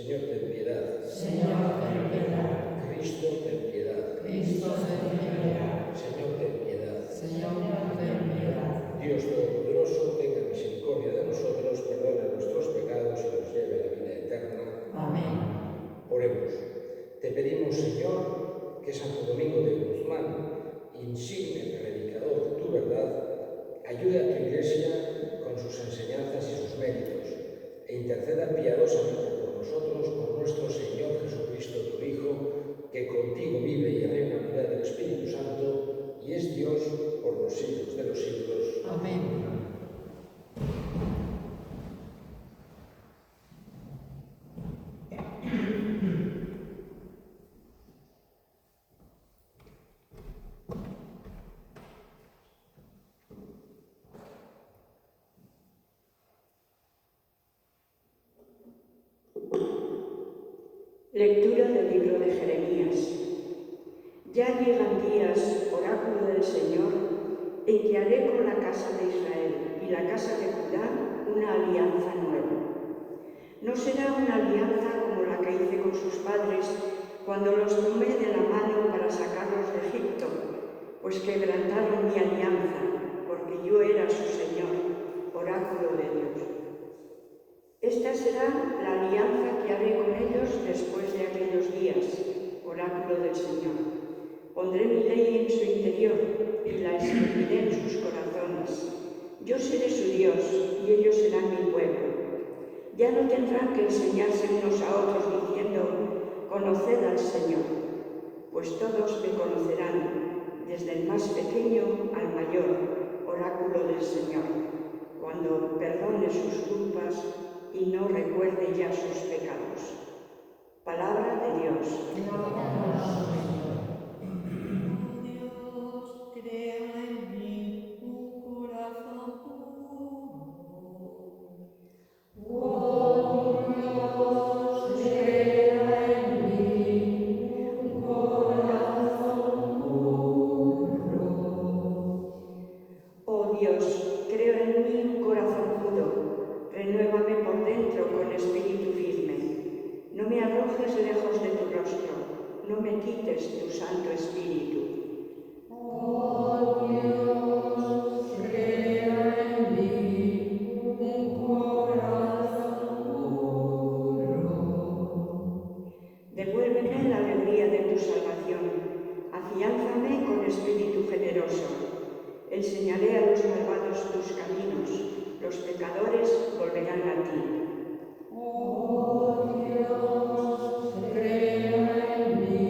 Señor, ten piedad. Señor, ten piedad. Cristo, ten piedad. Cristo, ten piedad. Señor, ten piedad. Señor, ten piedad. Dios Todopoderoso, tenga misericordia de nosotros, perdone nuestros pecados y nos lleve a la vida eterna. Amén. Oremos. Te pedimos, Señor, que Santo Domingo de Guzmán, insigne predicador de tu verdad, ayude a tu Iglesia con sus enseñanzas y sus méritos, e interceda piadosamente por nosotros, por nuestro Señor Jesucristo, tu Hijo, que contigo vive y reina en la unidad del Espíritu Santo, y es Dios por los siglos de los siglos. Amén. Lectura del libro de Jeremías. Ya llegan días, oráculo del Señor, en que haré con la casa de Israel y la casa de Judá una alianza nueva. No será una alianza como la que hice con sus padres cuando los tomé de la mano para sacarlos de Egipto, pues quebrantaron mi alianza, porque yo era su Señor, oráculo de Dios. Esta será la alianza que haré con ellos después de aquellos días, oráculo del Señor. Pondré mi ley en su interior y la escribiré en sus corazones. Yo seré su Dios y ellos serán mi pueblo. Ya no tendrán que enseñarse unos a otros diciendo, conoced al Señor, pues todos me conocerán, desde el más pequeño al mayor, oráculo del Señor, cuando perdone sus culpas y no recuerde ya sus pecados. Palabra de Dios. Dios, crea en mí un corazón puro. Oh Dios, crea en mí un corazón puro. Oh Dios, creo en mí un corazón puro. Renuévame por dentro con espíritu firme. No me arrojes lejos de tu rostro, no me quites tu Santo Espíritu. Oh Dios, crea en mí un corazón puro. Devuélveme la alegría de tu salvación, afiánzame con espíritu generoso. Enseñaré a los malvados tus caminos, los pecadores volverán a ti. Oh Dios, crea en mí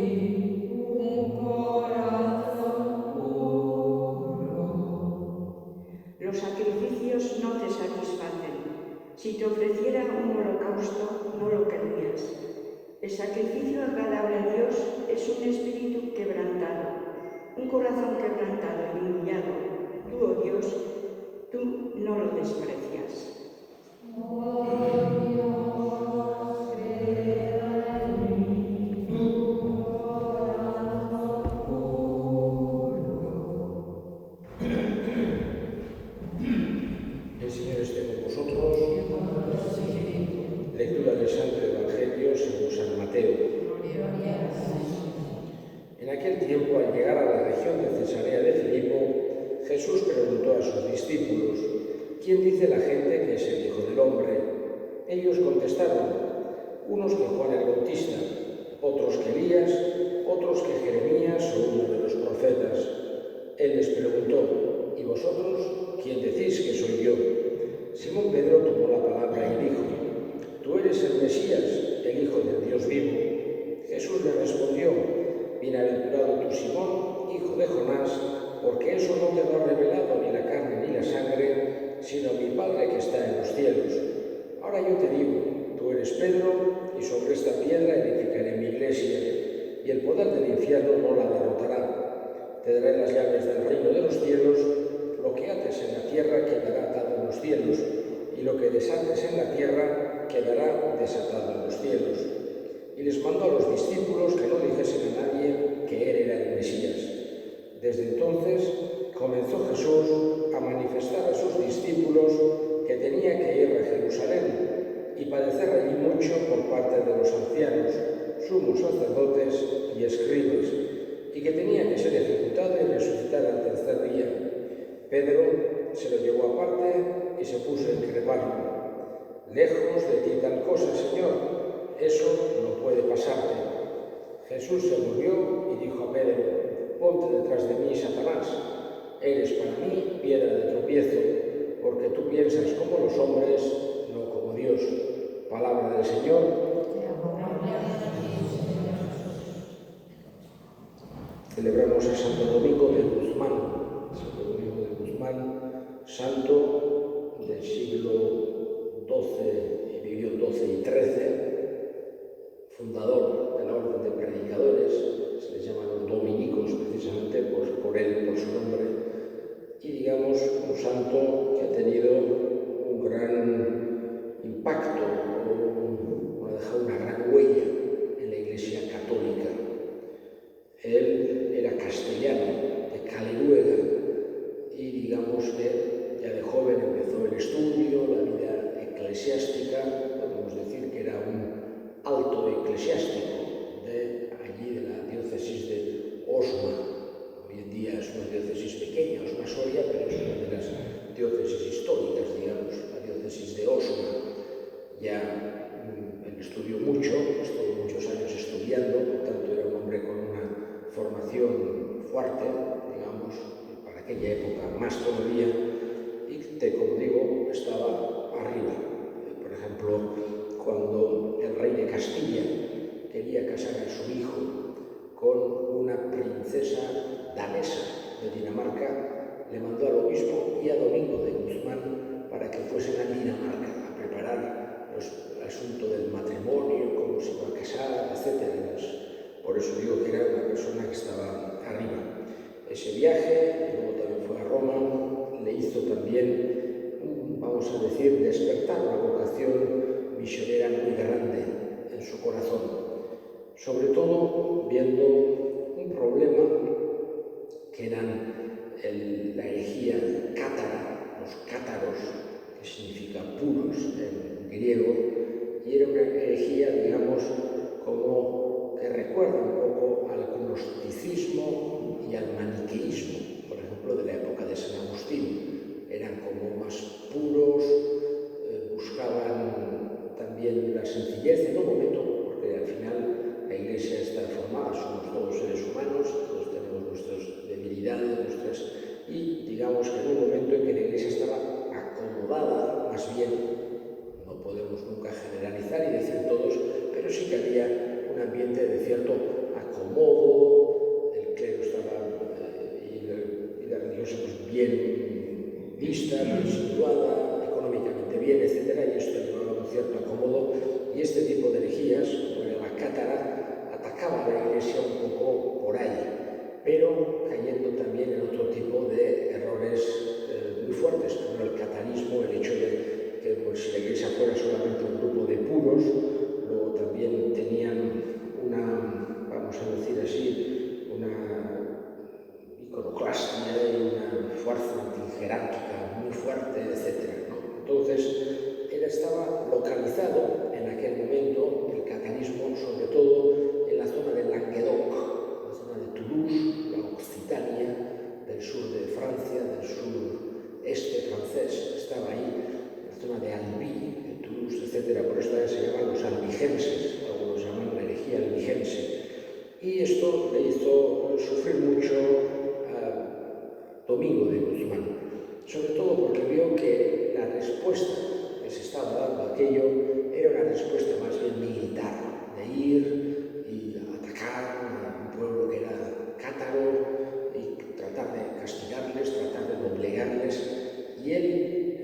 un corazón puro. Los sacrificios no te satisfacen. Si te ofreciera un holocausto, no lo querrías. El sacrificio agradable a Dios es un espíritu quebrantado, un corazón quebrantado y humillado. Tú, oh Dios, tú no lo desprecias. Oh Dios, crea en mí un corazón puro. El Señor esté con vosotros. Lectura del Santo Evangelio según San Mateo. En aquel tiempo, al llegar a la región de Cesarea de Filipo, Jesús preguntó a sus discípulos, ¿quién dice la gente que es el Hijo del Hombre? Ellos contestaron, unos que Juan el Bautista, otros que Elías, otros que Jeremías o uno de los profetas. Él les preguntó, ¿y vosotros quién decís que soy yo? Simón Pedro tomó la palabra y dijo, tú eres el Mesías, el Hijo del Dios vivo. Jesús le respondió, bienaventurado tú, Simón, hijo de Jonás, porque eso no te lo ha revelado ni la carne ni la sangre, sino mi Padre que está en los cielos. Ahora yo te digo, tú eres Pedro, y sobre esta piedra edificaré mi iglesia, y el poder del infierno no la derrotará. Te daré las llaves del reino de los cielos, lo que ates en la tierra quedará atado en los cielos, y lo que desates en la tierra quedará desatado en los cielos. Y les mandó a los discípulos que no dijesen a nadie que él era el Mesías. Desde entonces comenzó Jesús a manifestar a sus discípulos que tenía que ir a Jerusalén y padecer allí mucho por parte de los ancianos, sumos sacerdotes y escribas, y que tenía que ser ejecutado y resucitar al tercer día. Pedro se lo llevó aparte y se puso a increparlo. «Lejos de ti tal cosa, Señor, eso no puede pasarte». Jesús se volvió y dijo a Pedro: «Ponte detrás de mí, Satanás. Eres para mí piedra de tropiezo, porque tú piensas como los hombres, no como Dios». Palabra del Señor. Celebramos el Santo Domingo de Guzmán. Santo Domingo de Guzmán, santo del siglo XII, vivió XII y XIII, fundador de la Orden de Predicadores. Se les llama los dominicos precisamente por él, por su nombre, y digamos un santo que ha tenido un gran impacto, ha dejado una gran huella en la Iglesia católica. Él era castellano, de Caleruega, y digamos que ya de joven empezó el estudio, la vida eclesiástica. Podemos decir que era un alto eclesiástico de allí, de la diócesis de Osma. Hoy en día es una diócesis pequeña, Osma-Soria, pero es una de las diócesis históricas, digamos, la diócesis de Osma. Ya él estudió mucho, estuvo muchos años estudiando, por tanto era un hombre con una formación fuerte, digamos, para aquella época más todavía, y que, como digo, estaba arriba. Por ejemplo, cuando el rey de Castilla quería casar a su hijo con una princesa danesa de Dinamarca, le mandó al obispo y a Domingo de Guzmán para que fuesen a Dinamarca a preparar el asunto del matrimonio, cómo se iba a casar, etc. Por eso digo que era una persona que estaba arriba. Ese viaje, y luego también fue a Roma, le hizo también, vamos a decir, despertar una vocación misionera muy grande en su corazón. Sobre todo viendo un problema que eran la herejía cátara, los cátaros, que significa puros en griego, y era una herejía, digamos, como que recuerda un poco al gnosticismo y al maniqueísmo, por ejemplo, de la época de San Agustín. Eran como más puros, buscaban también la sencillez en un momento, porque al final la Iglesia está formada, somos todos seres humanos, todos tenemos nuestras debilidades, y digamos que en un momento en que la Iglesia estaba acomodada, más bien, no podemos nunca generalizar y decir todos, pero sí que había un ambiente de cierto acomodo, el clero estaba y la religiosa pues bien vista, bien situada, económicamente bien, etc. Y esto llevaba a un cierto acomodo, y este tipo de herejías, como era la cátara, atacaba a la Iglesia un poco por ahí, pero cayendo también en otro tipo de errores muy fuertes, como el catarismo, el hecho de que pues, si la Iglesia fuera solamente un grupo de puros, luego también tenían una, vamos a decir así, una iconoclastia y una fuerza antijerárquica muy fuerte, etc. Entonces, él estaba localizado en aquel momento, el catarismo, sobre todo en la zona del Languedoc, la zona de Toulouse, la Occitania, del sur de Francia, del sureste francés, estaba ahí, la zona de Albi, de Toulouse, etc. Por esto se llaman los albigenses, algunos llaman la herejía albigense. Y esto le hizo sufrir mucho a Domingo de Guzmán, sobre todo porque vio que la respuesta que se estaba dando a aquello era una respuesta más bien militar, de ir y atacar a un pueblo que era cátaro y tratar de castigarles, tratar de doblegarles, y él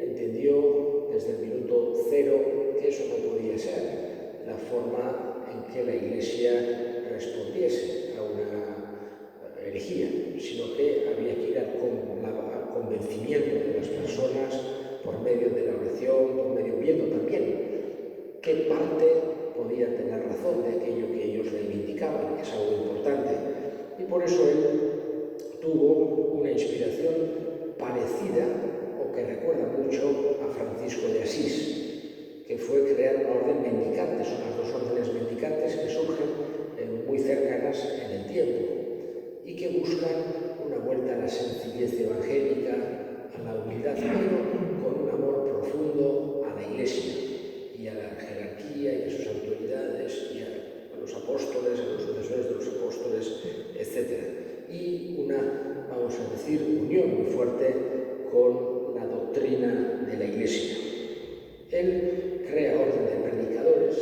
entendió desde el minuto cero que eso no podía ser la forma en que la Iglesia respondiese a una herejía, sino que había que ir al convencimiento de las personas por medio de la oración, por medio, viendo también qué parte podía tener razón de aquello que ellos reivindicaban, que es algo importante. Y por eso él tuvo una inspiración parecida, o que recuerda mucho a Francisco de Asís, que fue crear una orden mendicante. Son las dos órdenes mendicantes y que buscan una vuelta a la sencillez evangélica, a la humildad, pero con un amor profundo a la Iglesia y a la jerarquía y a sus autoridades y a los apóstoles, a los sucesores de los apóstoles, etc. Y una, vamos a decir, unión muy fuerte con la doctrina de la Iglesia. Él crea orden de predicadores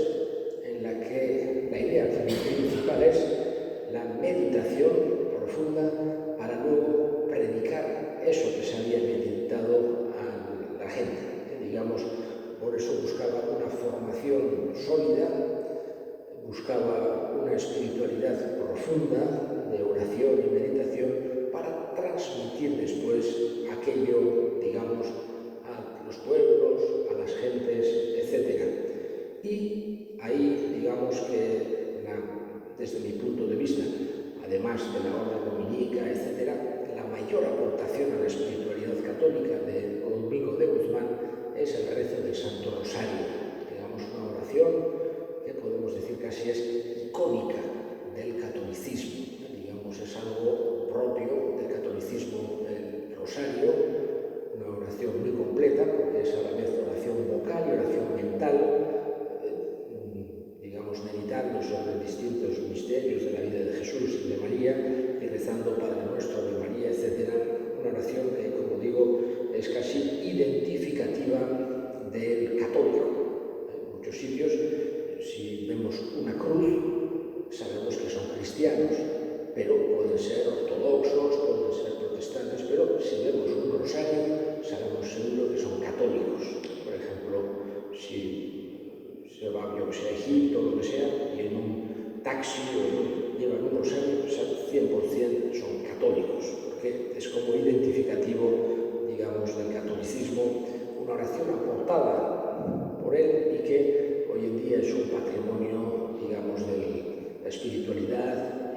en la que la idea principal es la meditación profunda para luego predicar eso que se había meditado a la gente. Digamos, por eso buscaba una formación sólida, buscaba una espiritualidad profunda de oración y meditación para transmitir después aquello, digamos, a los pueblos, a las gentes, etc. Y ahí, digamos que desde mi punto de vista, además de la orden dominica, etc., la mayor aportación a la espiritualidad católica de Domingo de Guzmán es el rezo del Santo Rosario, digamos una oración que podemos decir casi es icónica del catolicismo, digamos es algo propio del catolicismo, el rosario, una oración muy completa porque es a la vez oración vocal y oración mental, digamos meditando sobre distintos misterios de la vida de Jesús y de María y rezando Padre Nuestro de María, etc. Una oración que, como digo, es casi identificativa del católico. En muchos sitios, si vemos una cruz, sabemos que son cristianos, pero pueden ser ortodoxos, pueden ser protestantes, pero si vemos un rosario, sabemos seguro que son católicos. Por ejemplo, si se va, yo que sé, a Egipto o lo que sea, y en un taxi llevan un rosario, pues 100% son católicos, porque es como identificativo, digamos, del catolicismo, una oración aportada por él y que hoy en día es un patrimonio, digamos, de la espiritualidad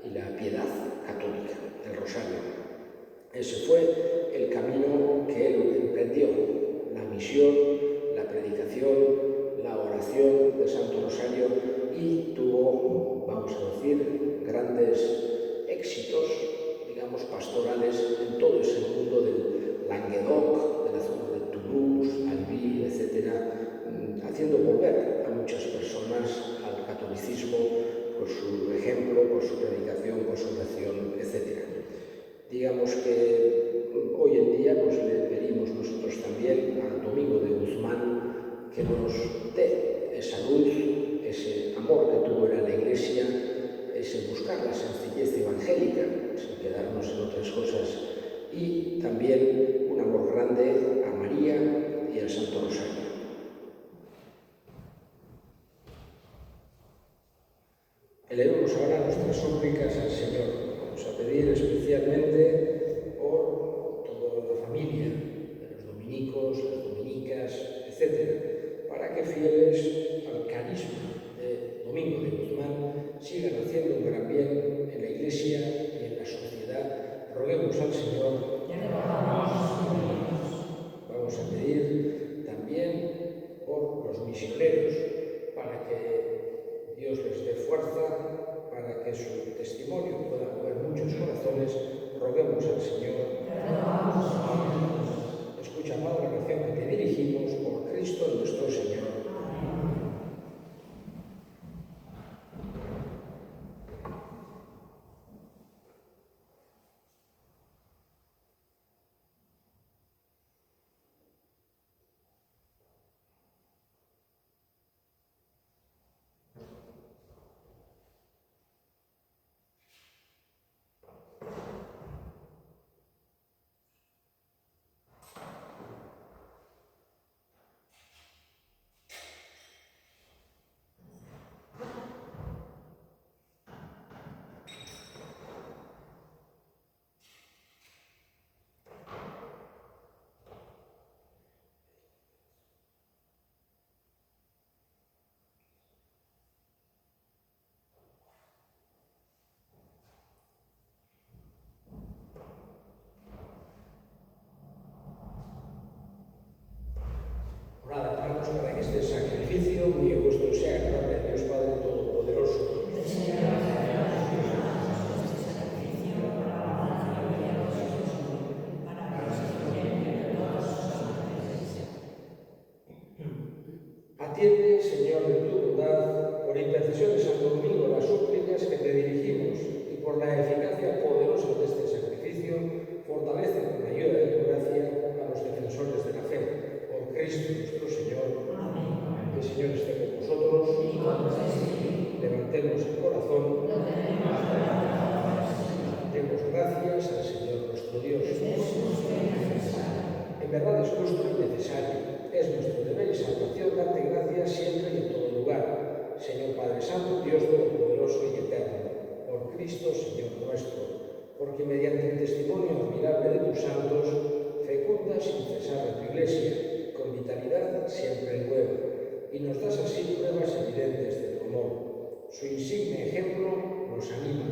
y la piedad católica, el rosario. Ese fue el camino que él emprendió, la misión, la predicación, la oración del Santo Rosario, y tuvo, vamos a decir, grandes éxitos, digamos, pastorales en todo ese mundo del Languedoc, de la zona de Toulouse, Albi, etc., haciendo volver a muchas personas al catolicismo por su ejemplo, por su predicación, por su oración, etc. Digamos que hoy en día pues, le pedimos nosotros también al Domingo de Guzmán que nos dé esa luz, ese amor que tuvo en la Iglesia, ese buscar la sencillez evangélica, sin quedarnos en otras cosas, y también un amor grande a María y al Santo Rosario. Elevemos ahora nuestras súplicas al Señor. Vamos a pedir especialmente por toda la familia, de los dominicos, las dominicas, etc., para que fieles al carisma de Domingo de Guzmán sigan haciendo un gran bien en la Iglesia y en la sociedad. Roguemos al Señor. Vamos a pedir también por los misioneros, para que Dios les dé fuerza, para que su testimonio pueda mover muchos corazones. Roguemos al Señor. Escucha, Padre, la oración que te dirigimos por Cristo nuestro Señor. Para que este sacrificio mío vuestro sea agradable a Dios Padre Todopoderoso. Atiende, Señor, de tu bondad, por intercesión de Santo Domingo, las súplicas que te dirigimos y por la eficacia poderosa de este sacrificio, fortalece con la ayuda de tu gracia a los defensores de la fe. Por Cristo nuestro Señor. Amén. El Señor esté con vosotros. Y con tu espíritu. Levantemos el corazón. Lo tenemos preparado. Demos gracias al Señor nuestro Dios. Es justo y necesario. En verdad es justo y necesario. Es nuestro deber y salvación darte gracias siempre y en todo lugar. Señor Padre Santo, Dios Todopoderoso y Eterno, por Cristo, Señor nuestro, porque mediante el testimonio admirable de tus santos, fecunda sin cesar a tu Iglesia, con vitalidad siempre nueva, y nos das así pruebas evidentes de tu amor. Su insigne ejemplo nos anima,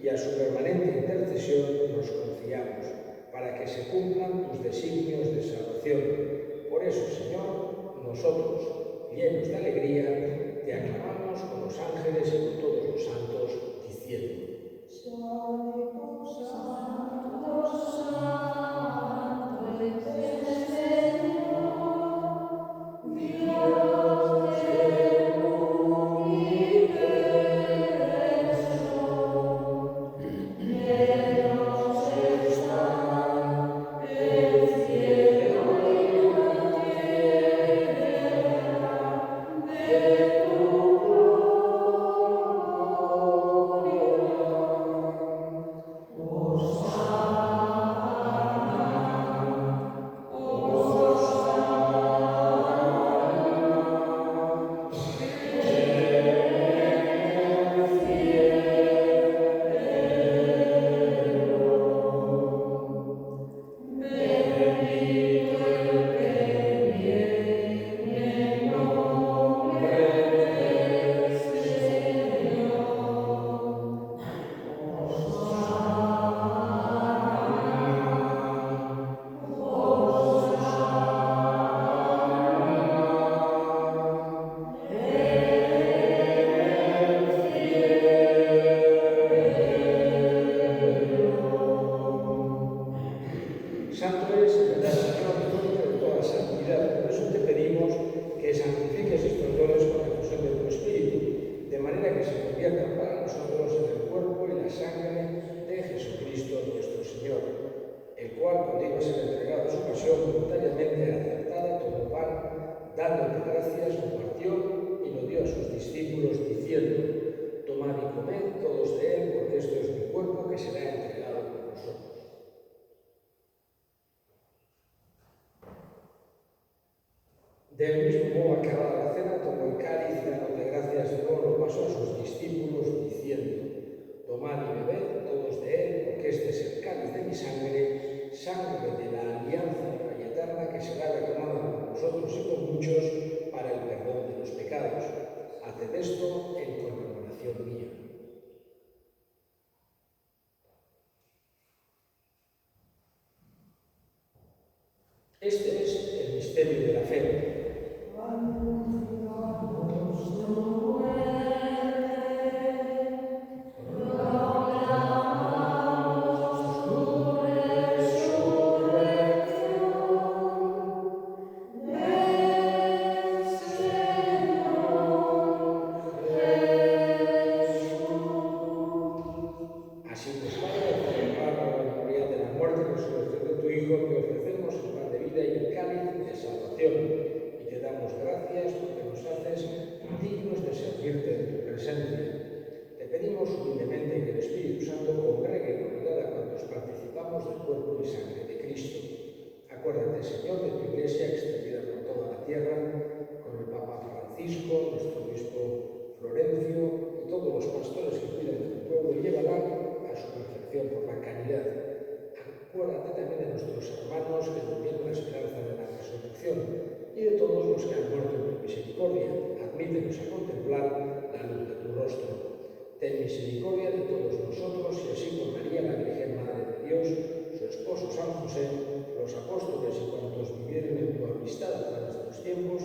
y a su permanente intercesión nos confiamos, para que se cumplan tus designios de salvación. Por eso, Señor, nosotros, llenos de alegría, te aclamamos con los ángeles y con todos los santos, diciendo: Santo, Santo, Santo es el Señor, Dios del universo. Llenos están el cielo y la tierra de tu Santo eres, en verdad, Señor, fuente de toda santidad. Por eso te pedimos que santifiques estos dones con la fusión de tu Espíritu, de manera que se conviertan para nosotros en el cuerpo y la sangre de Jesucristo nuestro Señor, el cual, cuando iba a ser entregado a su pasión, voluntariamente aceptada, tomó pan, dándote gracias, lo partió y lo dio a sus discípulos, diciendo: tomad y comed todos de él, porque esto es mi cuerpo que será entregado por vosotros. Del mismo modo, acabada la cena, tomó el cáliz y dándote gracias de nuevo lo pasó a sus discípulos, diciendo: tomad y bebed todos de él, porque este es el cáliz de mi sangre, sangre de la alianza y eterna, que será derramada por vosotros y por muchos para el perdón de los pecados. Haced esto en conmemoración mía. Este es el misterio de la fe. Así pues, Padre, por celebrar la memoria de la muerte y resurrección de tu Hijo, te ofrecemos el pan de vida y el cáliz de salvación, y te damos gracias porque nos haces dignos de servirte en tu presencia. Te pedimos humildemente que el Espíritu Santo congregue con unidad a cuantos participamos del cuerpo y sangre de Cristo. Acuérdate, Señor, de tu Iglesia extendida por toda la tierra, con el Papa Francisco, nuestro obispo Florencio y todos los pastores que cuidan de tu pueblo, y llévala a su perfección por la caridad. Acuérdate también de nuestros hermanos que durmieron la esperanza de la resurrección y de todos los que han muerto en tu misericordia. Admítenos a contemplar la luz de tu rostro. Ten misericordia de todos nosotros y así con María, la Virgen Madre de Dios, su esposo San José, los apóstoles y cuantos vivieron en tu amistad a través de los tiempos,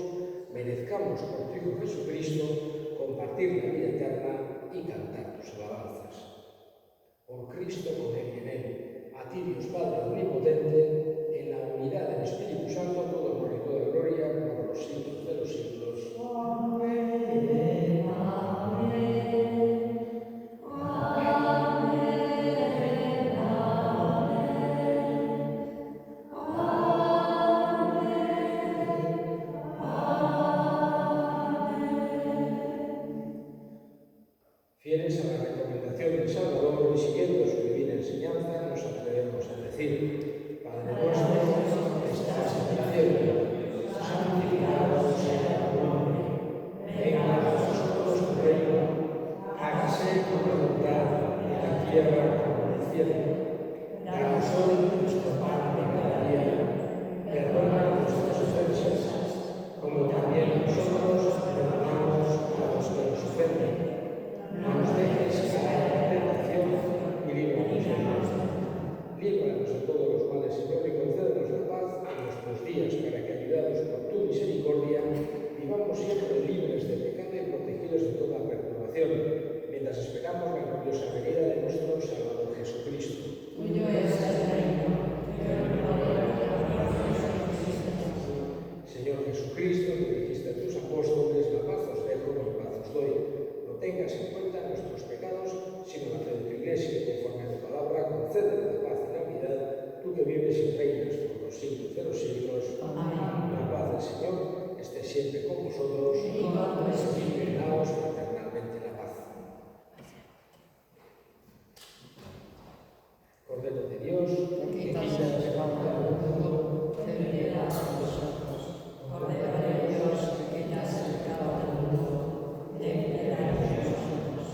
merezcamos por tu Hijo Jesucristo compartir la vida eterna y cantar tus alabanzas. Por Cristo, con él y en él, a ti, Dios Padre omnipotente, en la unidad del Espíritu Santo, todo honor y toda gloria por los siglos de los siglos. vivamos siempre libres de pecado y protegidos de toda perturbación, mientras esperamos la gloriosa venida de nuestro Salvador Jesucristo. Tuyo es el reino, tuyo el poder y la gloria por siempre. Señor Jesucristo, que dijiste a tus apóstoles, la paz os dejo, mi paz os doy. No tengas en cuenta nuestros pecados, sino la fe de tu Iglesia, y conforme a tu palabra, concédele la paz y la unidad, tú que vives y reinas por los siglos de los siglos. Amén. La paz del Señor esté siempre con vosotros. Y con tu espíritu. Daos fraternalmente la paz. Cordero de Dios, Que quitas el pecado del mundo, ten piedad de nosotros. Cordero de Dios, que quitas el pecado del mundo, ten piedad de nosotros.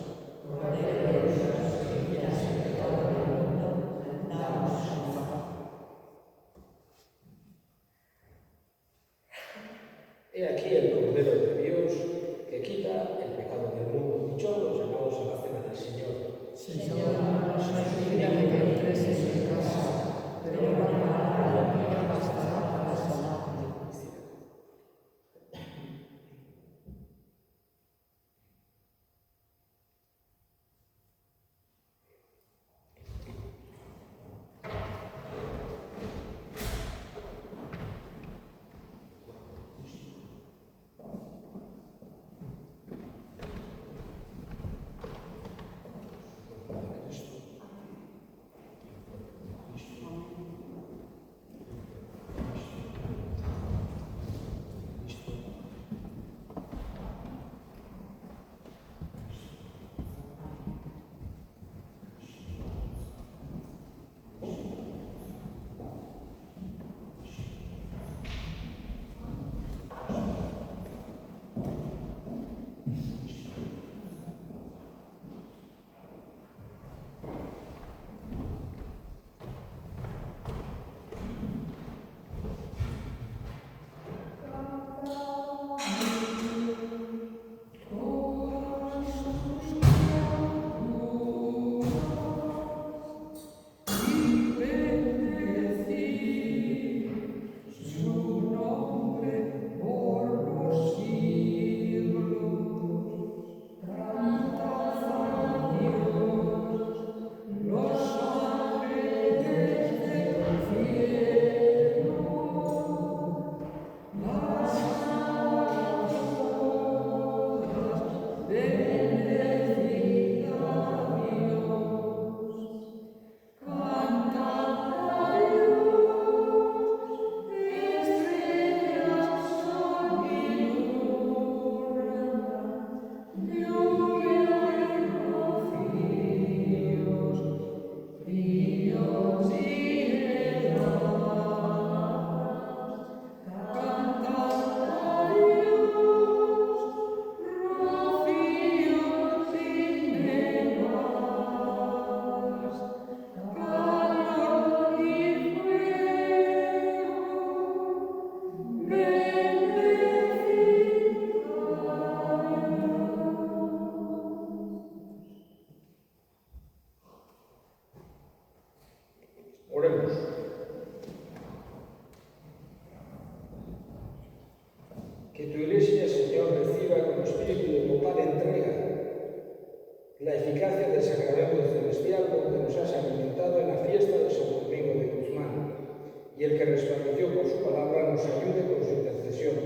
Cordero de Dios, que quitas el pecado del mundo, danos su paz. he aquí el Cordero de Dios que quita el pecado del mundo. Dichosos los llamados a la cena del Señor. Señor, no soy digna de que entres en mi casa, pero una palabra mía bastará para sanarme. Oremos. Que tu Iglesia, Señor, reciba con espíritu de total entrega la eficacia del sacramento celestial con que nos has alimentado en la fiesta de San Domingo de Guzmán, y el que resplandeció por su palabra nos ayude con su intercesión